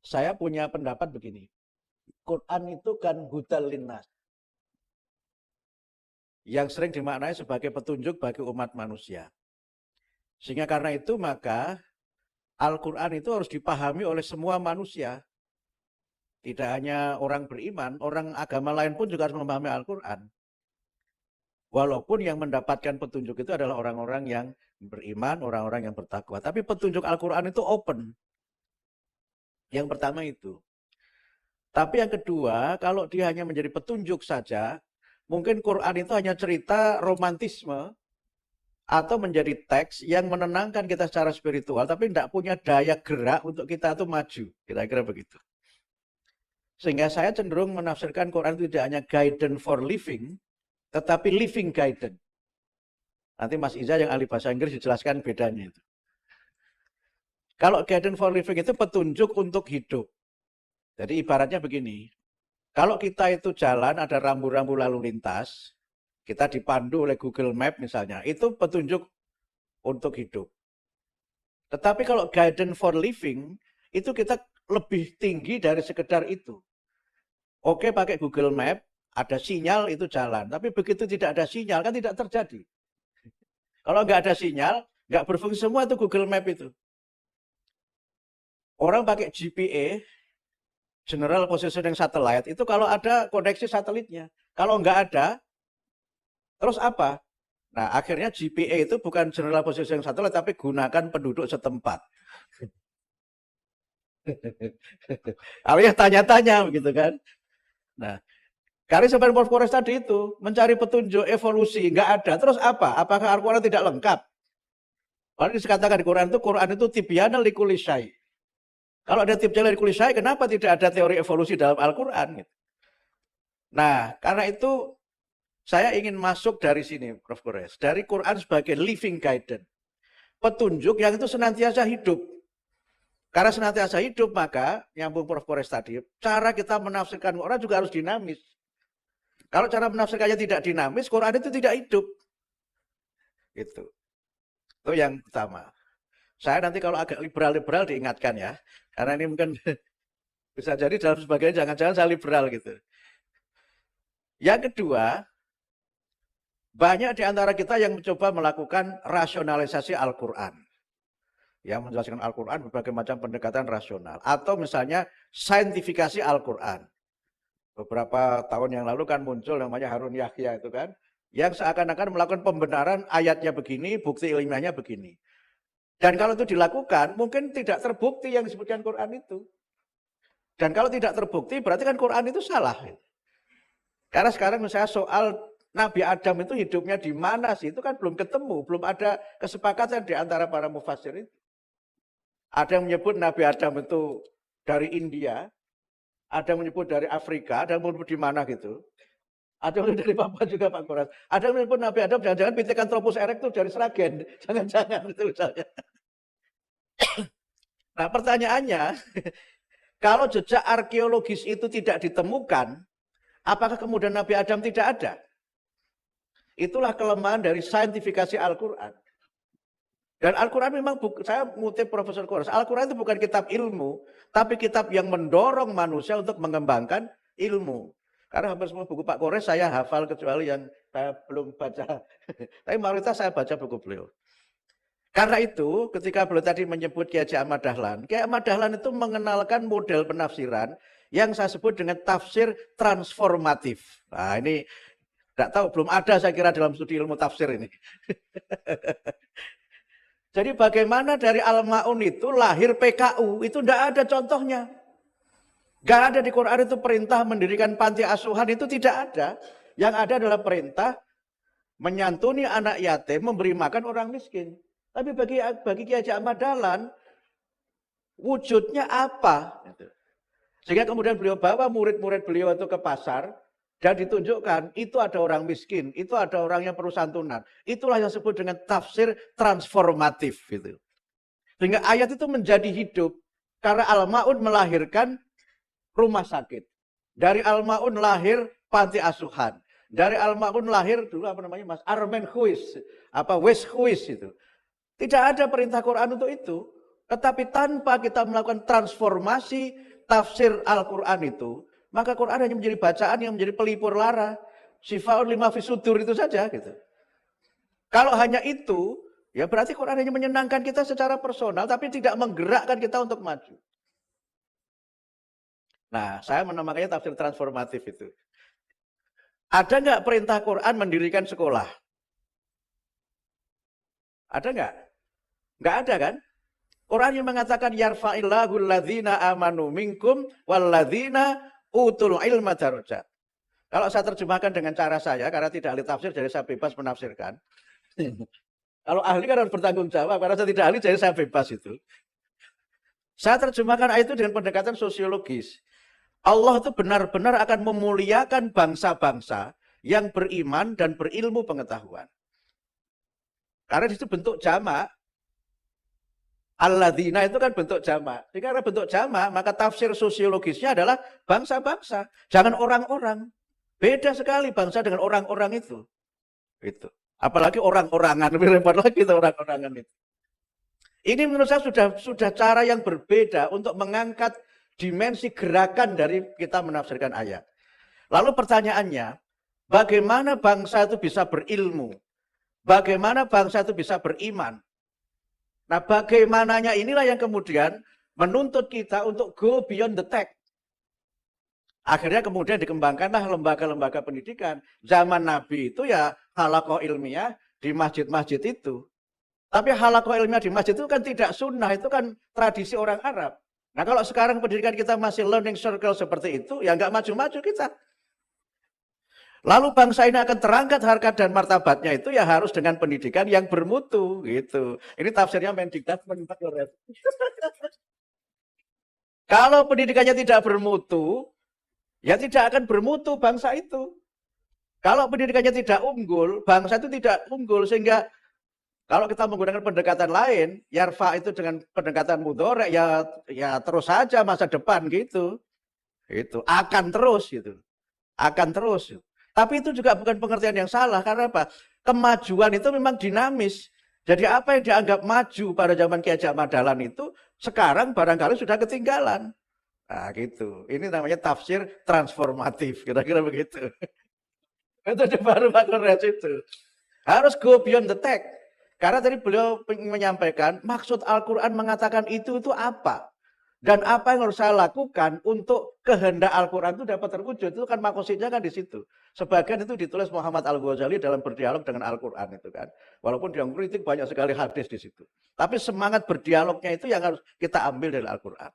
Saya punya pendapat begini. Quran itu kan hudal linnas. Yang sering dimaknai sebagai petunjuk bagi umat manusia. Sehingga karena itu maka Al-Quran itu harus dipahami oleh semua manusia. Tidak hanya orang beriman, orang agama lain pun juga harus memahami Al-Quran. Walaupun yang mendapatkan petunjuk itu adalah orang-orang yang beriman, orang-orang yang bertakwa. Tapi petunjuk Al-Quran itu open. Yang pertama itu. Tapi yang kedua, kalau dia hanya menjadi petunjuk saja, mungkin Quran itu hanya cerita romantisme atau menjadi teks yang menenangkan kita secara spiritual, tapi tidak punya daya gerak untuk kita itu maju. Kira-kira begitu. Sehingga saya cenderung menafsirkan Quran itu tidak hanya guidance for living, tetapi living guidance. Nanti Mas Iza yang ahli bahasa Inggris dijelaskan bedanya itu. Kalau guidance for living itu petunjuk untuk hidup. Jadi ibaratnya begini, kalau kita itu jalan ada rambu-rambu lalu lintas, kita dipandu oleh Google Map misalnya, itu petunjuk untuk hidup. Tetapi kalau guidance for living, itu kita lebih tinggi dari sekedar itu. Oke, pakai Google Map, ada sinyal itu jalan. Tapi begitu tidak ada sinyal, kan tidak terjadi. Kalau nggak ada sinyal, nggak berfungsi semua itu Google Map itu. Orang pakai GPA, General Positioning Satellite, itu kalau ada koneksi satelitnya. Kalau nggak ada, terus apa? Nah, akhirnya GPA itu bukan General Positioning Satellite, tapi gunakan penduduk setempat. Artinya tanya-tanya begitu kan. Nah, Karis sampai Forest tadi itu mencari petunjuk evolusi, nggak ada. Terus apa? Apakah Al-Quran tidak lengkap? Kalau dikatakan di Quran itu tibyana likulli syai'. Kalau ada tibyana likulli syai', kenapa tidak ada teori evolusi dalam Al-Quran? Nah, karena itu saya ingin masuk dari sini, Prof. Kores. Dari Quran sebagai living guidance. Petunjuk yang itu senantiasa hidup. Karena senantiasa hidup, maka nyambung Prof. Kores tadi, cara kita menafsirkan Quran juga harus dinamis. Kalau cara menafsirkannya tidak dinamis, Quran itu tidak hidup. Itu yang pertama. Saya nanti kalau agak liberal-liberal diingatkan ya. Karena ini mungkin bisa jadi dalam sebagainya jangan-jangan saya liberal gitu. Yang kedua, banyak di antara kita yang mencoba melakukan rasionalisasi Al-Quran. Yang menjelaskan Al-Quran berbagai macam pendekatan rasional. Atau misalnya saintifikasi Al-Quran. Beberapa tahun yang lalu kan muncul namanya Harun Yahya itu kan. Yang seakan-akan melakukan pembenaran ayatnya begini, bukti ilmiahnya begini. Dan kalau itu dilakukan, mungkin tidak terbukti yang disebutkan Quran itu. Dan kalau tidak terbukti, berarti kan Quran itu salah. Karena sekarang misalnya soal Nabi Adam itu hidupnya di mana sih, itu kan belum ketemu, belum ada kesepakatan di antara para mufassir itu. Ada yang menyebut Nabi Adam itu dari India, ada yang menyebut dari Afrika, ada yang menyebut di mana gitu. Ada yang menyebut dari Papua juga Pak Koras. Ada yang menyebut Nabi Adam, jangan-jangan Pithecanthropus erectus dari Sragen. Jangan-jangan itu misalnya. Nah pertanyaannya, kalau jejak arkeologis itu tidak ditemukan, apakah kemudian Nabi Adam tidak ada? Itulah kelemahan dari saintifikasi Al-Quran. Dan Al-Quran memang, saya ngutip Profesor Kores, Al-Quran itu bukan kitab ilmu, tapi kitab yang mendorong manusia untuk mengembangkan ilmu. Karena hampir semua buku Pak Kores saya hafal kecuali yang saya belum baca. Tapi mayoritas saya baca buku beliau. Karena itu ketika beliau tadi menyebut Kiai Haji Ahmad Dahlan, Kiai Ahmad Dahlan itu mengenalkan model penafsiran yang saya sebut dengan tafsir transformatif. Nah ini tidak tahu, belum ada saya kira dalam studi ilmu tafsir ini. Jadi bagaimana dari Al-Ma'un itu lahir PKU, itu tidak ada contohnya. Tidak ada di Quran itu perintah mendirikan panti asuhan, itu tidak ada. Yang ada adalah perintah menyantuni anak yatim, memberi makan orang miskin. Tapi bagi Kiai Haji Ahmad Dahlan, wujudnya apa? Sehingga kemudian beliau bawa murid-murid beliau itu ke pasar, dan ditunjukkan, itu ada orang miskin, itu ada orang yang perlu santunan. Itulah yang disebut dengan tafsir transformatif. Gitu. Sehingga ayat itu menjadi hidup. Karena Al-Ma'un melahirkan rumah sakit. Dari Al-Ma'un lahir panti asuhan. Dari Al-Ma'un lahir, dulu apa namanya Mas? Armen Khuis. Wes Khuis itu. Tidak ada perintah Quran untuk itu. Tetapi tanpa kita melakukan transformasi, tafsir Al-Quran itu, maka Quran hanya menjadi bacaan yang menjadi pelipur lara. Syifaun lima fisudur itu saja gitu. Kalau hanya itu, ya berarti Quran hanya menyenangkan kita secara personal, tapi tidak menggerakkan kita untuk maju. Nah, saya menamakannya tafsir transformatif itu. Ada nggak perintah Quran mendirikan sekolah? Ada nggak? Nggak ada kan? Quran yang mengatakan yarfa'illahu alladzina amanu minkum walladzina utul ilma darajat. Kalau saya terjemahkan dengan cara saya, karena tidak ahli tafsir, jadi saya bebas menafsirkan. Kalau ahli kan harus bertanggung jawab, karena saya tidak ahli, jadi saya bebas itu. Saya terjemahkan ayat itu dengan pendekatan sosiologis. Allah itu benar-benar akan memuliakan bangsa-bangsa yang beriman dan berilmu pengetahuan. Karena itu bentuk jamak. Alladzina itu kan bentuk jamak. Jadi karena bentuk jamak, maka tafsir sosiologisnya adalah bangsa-bangsa. Jangan orang-orang. Beda sekali bangsa dengan orang-orang itu. Itu. Apalagi orang-orangan, lebih repot lagi itu orang-orangan itu. Ini menurut saya sudah cara yang berbeda untuk mengangkat dimensi gerakan dari kita menafsirkan ayat. Lalu pertanyaannya, bagaimana bangsa itu bisa berilmu? Bagaimana bangsa itu bisa beriman? Nah, bagaimananya inilah yang kemudian menuntut kita untuk go beyond the text. Akhirnya kemudian dikembangkanlah lembaga-lembaga pendidikan. Zaman Nabi itu ya halaqah ilmiah di masjid-masjid itu. Tapi halaqah ilmiah di masjid itu kan tidak sunnah, itu kan tradisi orang Arab. Nah kalau sekarang pendidikan kita masih learning circle seperti itu, ya nggak maju-maju kita. Lalu bangsa ini akan terangkat harkat dan martabatnya itu ya harus dengan pendidikan yang bermutu gitu. Ini tafsirnya Mendikbud. Kalau pendidikannya tidak bermutu, ya tidak akan bermutu bangsa itu. Kalau pendidikannya tidak unggul, bangsa itu tidak unggul. Sehingga kalau kita menggunakan pendekatan lain, yarfa itu dengan pendekatan mudhari, ya terus saja masa depan gitu. Itu akan terus gitu. Akan terus. Tapi itu juga bukan pengertian yang salah. Karena apa? Kemajuan itu memang dinamis. Jadi apa yang dianggap maju pada zaman Ki Hajar Madalan itu, sekarang barangkali sudah ketinggalan. Nah gitu. Ini namanya tafsir transformatif. Kira-kira begitu. Itu baru makna itu. Harus go beyond the text. Karena tadi beliau menyampaikan, maksud Al-Quran mengatakan itu apa? Dan apa yang harus saya lakukan untuk kehendak Al-Quran itu dapat terwujud. Itu kan maksudnya kan di situ. Sebagian itu ditulis Muhammad Al-Ghazali dalam berdialog dengan Al-Quran itu kan. Walaupun dia kritik banyak sekali hadis di situ. Tapi semangat berdialognya itu yang harus kita ambil dari Al-Quran.